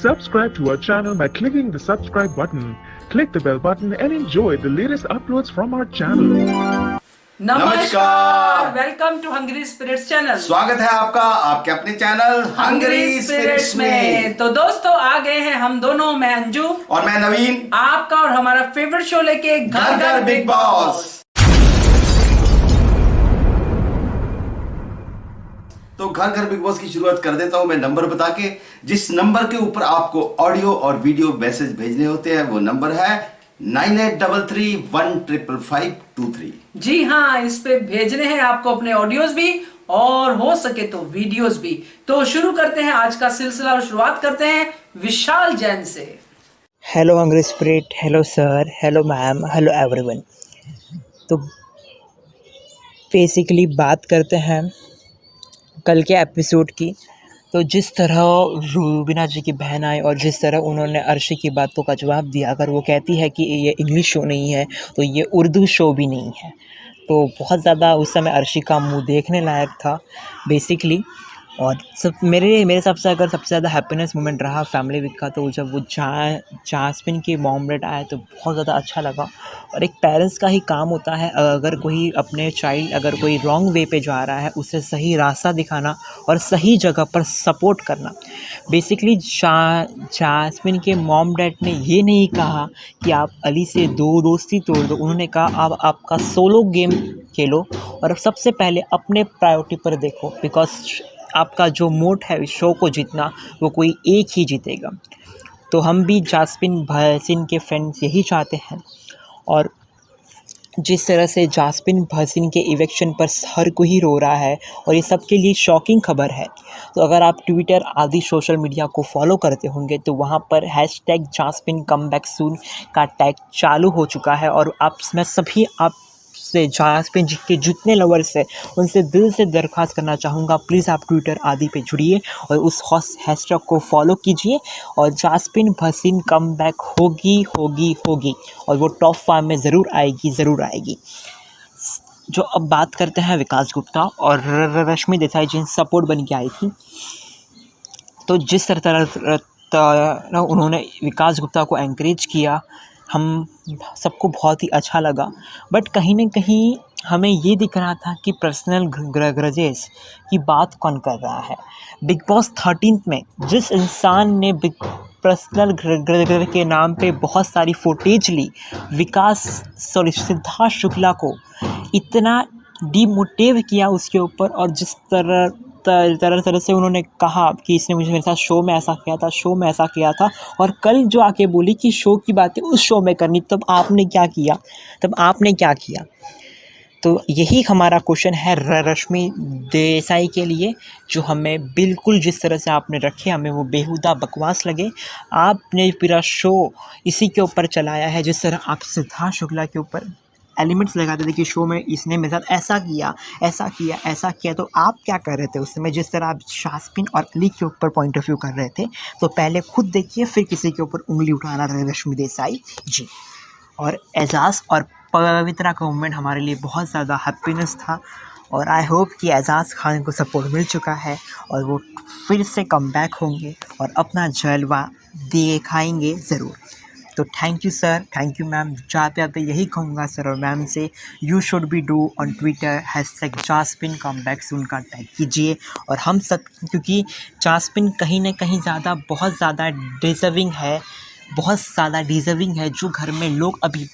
Subscribe to our channel by clicking the subscribe button. Click the bell button and enjoy the latest uploads from our channel. नमस्कार, welcome to hungry spirits channel. स्वागत है आपका आपके अपने channel hungry spirits में। तो दोस्तों आ गए हैं हम दोनों, मैं अंजू और मैं नवीन, आपका और हमारा फेवरेट शो लेके घर घर बिग बॉस। तो घर घर बिग बॉस की शुरुआत कर देता हूं मैं नंबर बता के। जिस नंबर के ऊपर आपको ऑडियो और वीडियो मैसेज भेजने होते हैं वो नंबर है 9833155523। जी हाँ, इस पे भेजने हैं आपको अपने ऑडियोज भी और हो सके तो वीडियोस भी। तो शुरू करते हैं आज का सिलसिला और शुरुआत करते हैं विशाल जैन से। Hello hungry spirit, hello sir, hello ma'am, hello everyone. तो बेसिकली बात करते हैं कल के एपिसोड की। तो जिस तरह रूबीना जी की बहन आई और जिस तरह उन्होंने अर्शी की बातों का जवाब दिया, अगर वो कहती है कि ये इंग्लिश शो नहीं है तो ये उर्दू शो भी नहीं है, तो बहुत ज़्यादा उस समय अर्शी का मुंह देखने लायक था बेसिकली। और सब मेरे हिसाब से अगर सबसे ज़्यादा हैप्पीनेस मोमेंट रहा फैमिली वीक का, तो जब वो जास्मिन के मॉम डैड आए तो बहुत ज़्यादा अच्छा लगा। और एक पेरेंट्स का ही काम होता है, अगर कोई अपने चाइल्ड अगर कोई रॉन्ग वे पे जा रहा है उसे सही रास्ता दिखाना और सही जगह पर सपोर्ट करना। बेसिकली जास्मिन के मॉम डैड ने ये नहीं कहा कि आप अली से दोस्ती तोड़ दो, उन्होंने कहा आप आपका सोलो गेम खेलो और सबसे पहले अपने प्रायोरिटी पर देखो, बिकॉज आपका जो मोट है इस शो को जीतना वो कोई एक ही जीतेगा। तो हम भी जास्मिन भसीन के फ्रेंड्स यही चाहते हैं। और जिस तरह से जास्मिन भसीन के इवेक्शन पर हर कोई रो रहा है और ये सबके लिए शॉकिंग खबर है। तो अगर आप ट्विटर आदि सोशल मीडिया को फॉलो करते होंगे तो वहाँ पर hashtag jasmine come back soon का टैग चालू हो चुका है। और मैं सभी से जास्मिन जी के जितने लवर्स हैं उनसे दिल से दरख्वास्त करना चाहूँगा, प्लीज़ आप ट्विटर आदि पे जुड़िए और उस हैशटैग को फॉलो कीजिए। और जास्मिन भसीन कम बैक होगी और वो टॉप 5 में ज़रूर आएगी। जो अब बात करते हैं विकास गुप्ता और रश्मि देसाई जिन सपोर्ट बन के आई थी। तो जिस तरह उन्होंने विकास गुप्ता को एनकरेज किया, हम सबको बहुत ही अच्छा लगा। बट कहीं ना कहीं हमें ये दिख रहा था कि पर्सनल ग्रजेस की बात कौन कर रहा है। बिग बॉस 13 में जिस इंसान ने पर्सनल ग्रज के नाम पे बहुत सारी फुटेज ली, सिद्धार्थ शुक्ला को इतना डिमोटिव किया उसके ऊपर, और जिस तरह से उन्होंने कहा कि इसने मेरे साथ शो में ऐसा किया था और कल जो आके बोली कि शो की बातें उस शो में करनी, तब आपने क्या किया। तो यही हमारा क्वेश्चन है रश्मि देसाई के लिए, जो हमें बिल्कुल जिस तरह से आपने रखे हमें वो बेहुदा बकवास लगे। आपने पूरा शो इसी के ऊपर चलाया है, जिस तरह आप सिद्धार्थ शुक्ला के ऊपर एलिमेंट्स लगाते थे कि शो में इसने मेरे साथ ऐसा किया। तो आप क्या कर रहे थे उस समय? जिस तरह आप जास्मिन और अली के ऊपर पॉइंट ऑफ व्यू कर रहे थे, तो पहले खुद देखिए फिर किसी के ऊपर उंगली उठाना था रश्मि देसाई जी। और एजाज़ और पवित्रा का मूवमेंट हमारे लिए बहुत ज़्यादा हैप्पीनेस था और आई होप कि एजाज़ खान को सपोर्ट मिल चुका है और वो फिर से कम बैक होंगे और अपना जलवा दिखाएंगे ज़रूर। तो thank you sir, thank you ma'am. जाते आते यही कहूँगा सर और मैम से, you should be do on Twitter hashtag jasmine come back soon का टैग कीजिए। और हम सब, क्योंकि जास्मिन कहीं ना कहीं बहुत ज़्यादा डिज़र्विंग है, जो घर में लोग अभी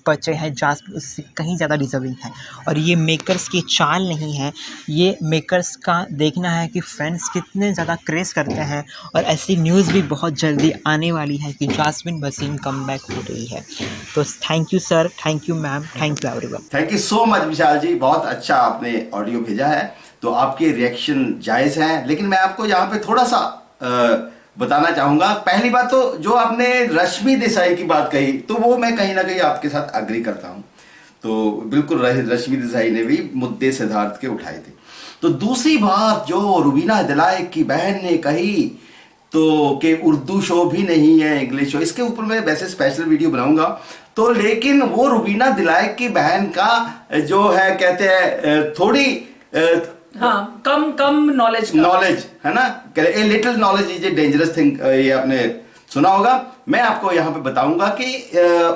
बचे हैं जास्मिन उससे कहीं ज़्यादा डिज़र्विंग है। और ये मेकर्स की चाल नहीं है, ये मेकर्स का देखना है कि फ्रेंड्स कितने ज़्यादा क्रेज़ करते हैं। और ऐसी न्यूज़ भी बहुत जल्दी आने वाली है कि जास्मिन भसीन कम बैक हो रही है। तो thank you sir, thank you ma'am, thank you everyone. Thank you so much Vishal ji, बहुत अच्छा आपने ऑडियो भेजा है। तो आपके रिएक्शन जायज़ हैं, लेकिन मैं आपको यहाँ पे थोड़ा सा बताना चाहूंगा। पहली बात तो जो आपने रश्मि देसाई की बात कही, तो वो मैं कहीं ना कहीं आपके साथ अग्री करता हूं। तो बिल्कुल रश्मि देसाई ने भी मुद्दे सिद्धार्थ के उठाए थे। तो दूसरी बात जो रूबीना दिलायक की बहन ने कही, तो कि उर्दू शो भी नहीं है इंग्लिश शो, इसके ऊपर मैं वैसे स्पेशल वीडियो बनाऊंगा। तो लेकिन वो रूबीना दिलायक की बहन का जो है कहते हैं थोड़ी हाँ, कम कम नॉलेज नॉलेज है ना, a little knowledge is a dangerous thing, ये आपने सुना होगा। मैं आपको यहाँ पे बताऊंगा कि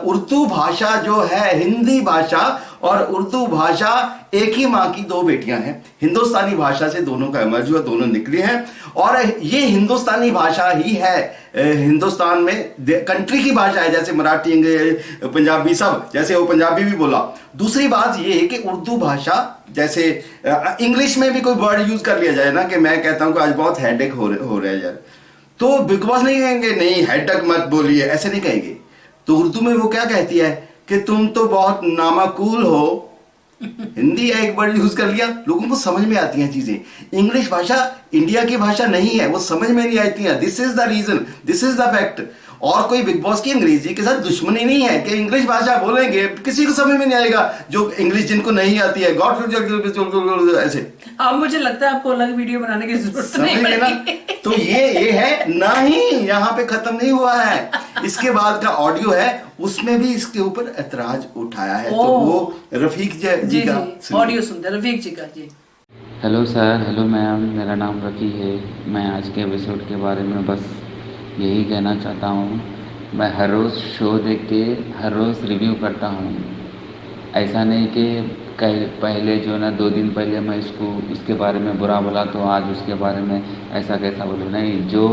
उर्दू भाषा जो है, हिंदी भाषा और उर्दू भाषा एक ही माँ की दो बेटियां हैं। हिंदुस्तानी भाषा से दोनों का इमर्ज हुआ, दोनों निकली हैं, और ये हिंदुस्तानी भाषा ही है हिंदुस्तान में कंट्री की भाषा है, जैसे मराठी, अंग्रेजी, पंजाबी, सब जैसे वो पंजाबी भी बोला। दूसरी बात ये है कि उर्दू भाषा, जैसे इंग्लिश में भी कोई वर्ड यूज कर लिया जाए ना, कि मैं कहता हूं कि आज बहुत हेडेक हो रहा है यार, तो बिग बॉस नहीं कहेंगे नहीं हेडेक मत बोलिए, ऐसे नहीं कहेंगे। तो उर्दू में वो क्या कहती है कि तुम तो बहुत नामाकूल हो। हिंदी है, एक वर्ड यूज कर लिया, लोगों को समझ में आती हैं चीजें। इंग्लिश भाषा इंडिया की भाषा नहीं है, वो समझ में नहीं आती है। This is the reason, this is the fact. और कोई बिग बॉस की अंग्रेजी के साथ दुश्मनी नहीं है कि इंग्लिश भाषा बोलेंगे किसी को समझ में नहीं आएगा, जो इंग्लिश जिनको नहीं आती है, गॉड ऐसे। अब मुझे लगता है आपको अलग वीडियो बनाने की जरूरत नहीं समझ गए ना? पड़ेगी। तो ये है नहीं, यहाँ पे खत्म नहीं हुआ है, इसके बाद का ऑडियो है, उसमें भी इसके ऊपर ऐतराज उठाया है। तो वो रफीक जी का ऑडियो सुनते हैं, रफीक जी का। जी हेलो सर, हेलो मैम, मेरा नाम रफ़ी है। मैं आज के एपिसोड के बारे में बस यही कहना चाहता हूँ, मैं हर रोज़ शो देख के हर रोज़ रिव्यू करता हूँ। ऐसा नहीं कि पहले जो ना 2 दिन पहले मैं उसके बारे में बुरा बोला तो आज उसके बारे में ऐसा कैसा बोलूँ, नहीं, जो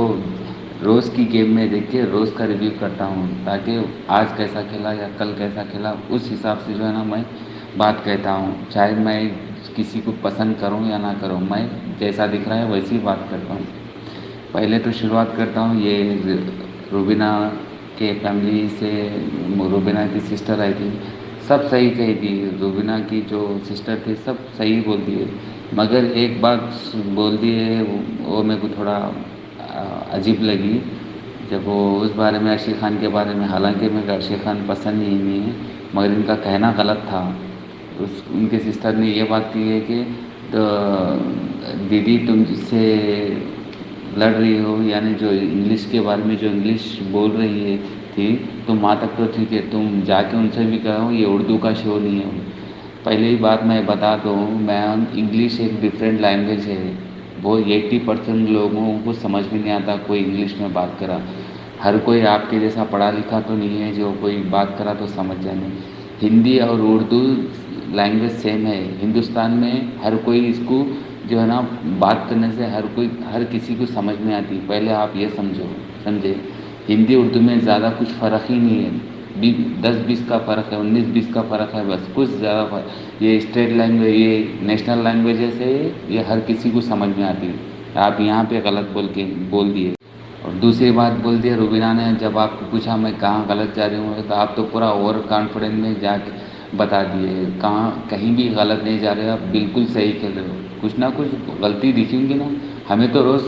रोज़ की गेम में देख के रोज़ का रिव्यू करता हूँ, ताकि आज कैसा खेला या कल कैसा खेला उस हिसाब से जो है ना मैं बात कहता हूँ। चाहे मैं किसी को पसंद करूँ या ना करूँ, मैं जैसा दिख रहा है वैसी बात करता हूँ। पहले तो शुरुआत करता हूँ, ये रुबीना के फैमिली से, रुबीना की सिस्टर आई थी, सब सही कही थी। रुबीना की जो सिस्टर थी सब सही बोल दिए, मगर एक बात बोल दिए वो मेरे को थोड़ा अजीब लगी, जब वो उस बारे में अर्शी खान के बारे में, हालांकि मेरे को अर्शी खान पसंद ही नहीं है, मगर इनका कहना गलत था। उनके सिस्टर ने ये बात की है कि तो दीदी तुम जिससे लड़ रही हो, यानी जो इंग्लिश के बारे में जो इंग्लिश बोल रही है थी, तुम वहाँ तक तो ठीक है, तुम जाके उनसे भी कहो ये उर्दू का शो नहीं है। पहले ही बात मैं बता दूँ, मैं इंग्लिश एक डिफरेंट लैंग्वेज है, वो 80% लोगों को समझ में नहीं आता कोई इंग्लिश में बात करा। हर कोई आपके जैसा पढ़ा लिखा तो नहीं है जो कोई बात करा तो समझ जाए। हिंदी और उर्दू लैंग्वेज सेम है। हिंदुस्तान में हर कोई इसको जो है ना बात करने से हर किसी को समझ में आती है। पहले आप ये समझे हिंदी उर्दू में ज़्यादा कुछ फ़र्क ही नहीं है, 10-20 का फ़र्क है, 19-20 का फ़र्क है, बस कुछ ज़्यादा फ़र्क। ये स्टेट लैंग्वेज, ये नेशनल लैंग्वेजेस है, ये हर किसी को समझ में आती है। आप यहाँ पे गलत बोल दिए। और दूसरी बात बोल दी रुबीना ने, जब आपको पूछा मैं कहाँ गलत जा रही हूँ, तो आप तो पूरा ओवर कॉन्फिडेंस में जाके बता दिए, कहीं भी गलत नहीं जा रहे, आप बिल्कुल सही खेल रहे हो। कुछ ना कुछ गलती दिखेंगी ना, हमें तो रोज़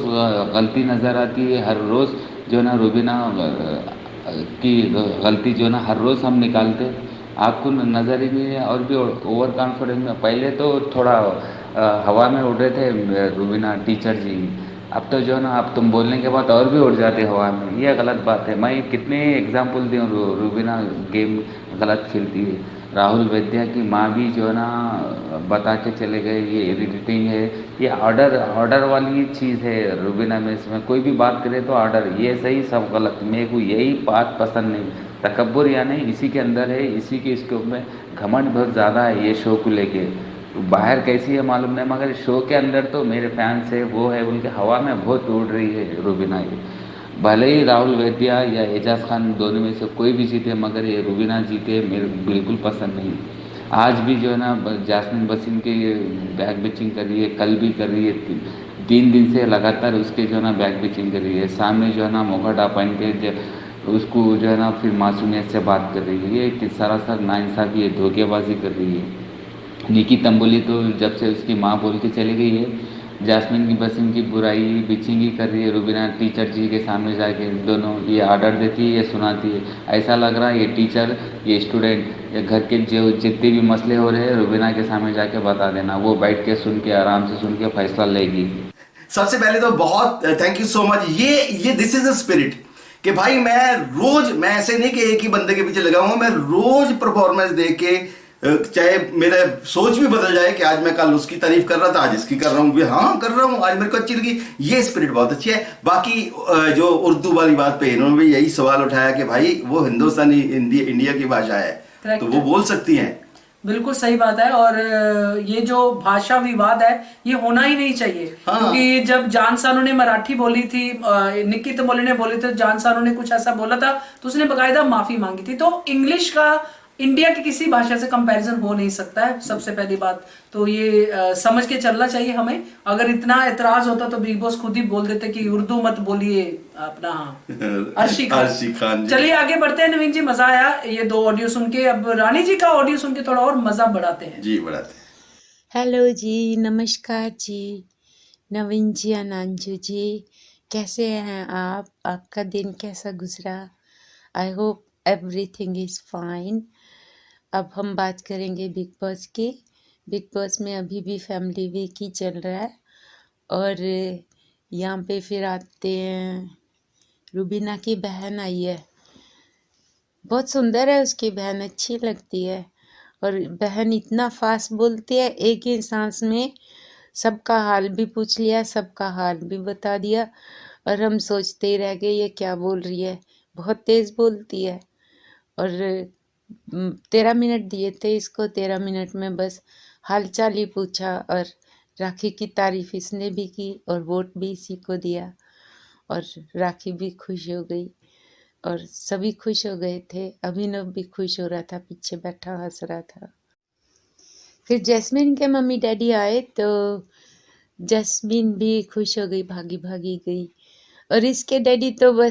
गलती नज़र आती है। हर रोज़ जो है ना रुबीना की गलती जो है ना हर रोज़ हम निकालते, आपको नज़र ही नहीं है। और भी ओवर कॉन्फिडेंस में पहले तो थोड़ा हवा में उड़ रहे थे रुबीना टीचर जी, अब तो जो है ना आप तुम बोलने के बाद और भी उड़ जाते हवा में। ये गलत बात है। मैं कितने एग्जाम्पल दी हूँ, रुबीना गेम गलत खेलती है। राहुल वैद्या की माँ भी जो है ना बता के चले गए ये एडिटिंग है, ये ऑर्डर वाली चीज़ है रुबीना में। इसमें कोई भी बात करे तो ऑर्डर, ये सही सब गलत। मेरे को यही बात पसंद नहीं। तकब्बुर यानी इसी के अंदर है, इसी के इसके ऊपर घमंड बहुत ज़्यादा है ये शो को लेके। तो बाहर कैसी है मालूम नहीं, मगर शो के अंदर तो मेरे फैंस है वो है, उनके हवा में बहुत उड़ रही है रुबीना। ये भले ही राहुल वैद्या या एजाज खान दोनों में से कोई भी जीते, मगर ये रुबीना जीते मेरे बिल्कुल पसंद नहीं। आज भी जो है ना जास्मिन वसीम के बैक बिचिंग कर रही है, कल भी कर रही है, 3 दिन से लगातार उसके जो है ना बैक बिचिंग कर रही है। सामने जो है ना मोघटा पहन के उसको जो है ना फिर मासूमियत से बात कर रही है। ये सरासर नाइंसाफ़ी है, धोखेबाजी कर रही है। निकी तंबोली तो जब से उसकी माँ बोल के चली गई है, जास्मिन की वसीम की बुराई बिचिंग ही कर रही है रुबीना टीचर जी के सामने जाके। दोनों ये ऑर्डर देती है, ये सुनाती है। ऐसा लग रहा है ये टीचर, ये स्टूडेंट, ये घर के जो जितने भी मसले हो रहे हैं रुबीना के सामने जाके बता देना, वो बैठ के सुन के आराम से सुन के फैसला लेगी। सबसे पहले तो बहुत थैंक यू सो मच। ये दिस इज द स्पिरिट कि भाई मैं ऐसे नहीं कि एक ही बंदे के पीछे लगा हूं, मैं रोज परफॉर्मेंस देख के चाहे मेरा सोच भी बदल जाए कि आज मैं कल उसकी तारीफ कर रहा था, आज इसकी कर रहा हूँ, हाँ कर रहा हूँ, आज मेरे को अच्छी लगी, ये स्पिरिट बहुत अच्छी है। बाकी जो उर्दू वाली बात पे इन्होंने भी यही सवाल उठाया कि भाई वो हिंदुस्तानी इंडिया की भाषा है, Correct. तो वो बोल सकती हैं। बिल्कुल सही बात है। और ये जो भाषा विवाद है ये होना ही नहीं चाहिए। हाँ। क्योंकि जब जान सानू ने मराठी बोली थी, निक्की तमोली ने बोली थी, जान सानू ने कुछ ऐसा बोला था तो उसने बकायदा माफी मांगी थी। तो इंग्लिश का इंडिया की किसी भाषा से कंपैरिजन हो नहीं सकता है, सबसे पहली बात तो ये समझ के चलना चाहिए हमें। अगर इतना एतराज होता तो बिग बॉस खुद ही बोल देते कि उर्दू मत बोलिए अपना। अर्शी खान जी। चलिए आगे बढ़ते हैं नवीन जी, मजा आया ये 2 ऑडियो सुन के। अब रानी जी का ऑडियो सुन के थोड़ा और मजा बढ़ाते हैं। जी बढ़ाते हैं। हेलो जी, नमस्कार जी, नवीन जी, अनांजू जी, कैसे हैं आप? आपका दिन कैसा गुजरा? I hope everything is fine. अब हम बात करेंगे बिग बॉस की। बिग बॉस में अभी भी फैमिली वीक ही चल रहा है और यहाँ पे फिर आते हैं, रुबीना की बहन आई है, बहुत सुंदर है उसकी बहन, अच्छी लगती है। और बहन इतना फास्ट बोलती है, एक ही सांस में सबका हाल भी पूछ लिया, सबका हाल भी बता दिया और हम सोचते ही रह गए ये क्या बोल रही है, बहुत तेज़ बोलती है। और 13 मिनट दिए थे इसको, 13 मिनट में बस हालचाल ही पूछा और राखी की तारीफ इसने भी की और वोट भी इसी को दिया और राखी भी खुश हो गई और सभी खुश हो गए थे। अभिनव भी खुश हो रहा था, पीछे बैठा हंस रहा था। फिर जैस्मिन के मम्मी डैडी आए तो जैस्मिन भी खुश हो गई, भागी भागी गई और इसके डैडी तो बस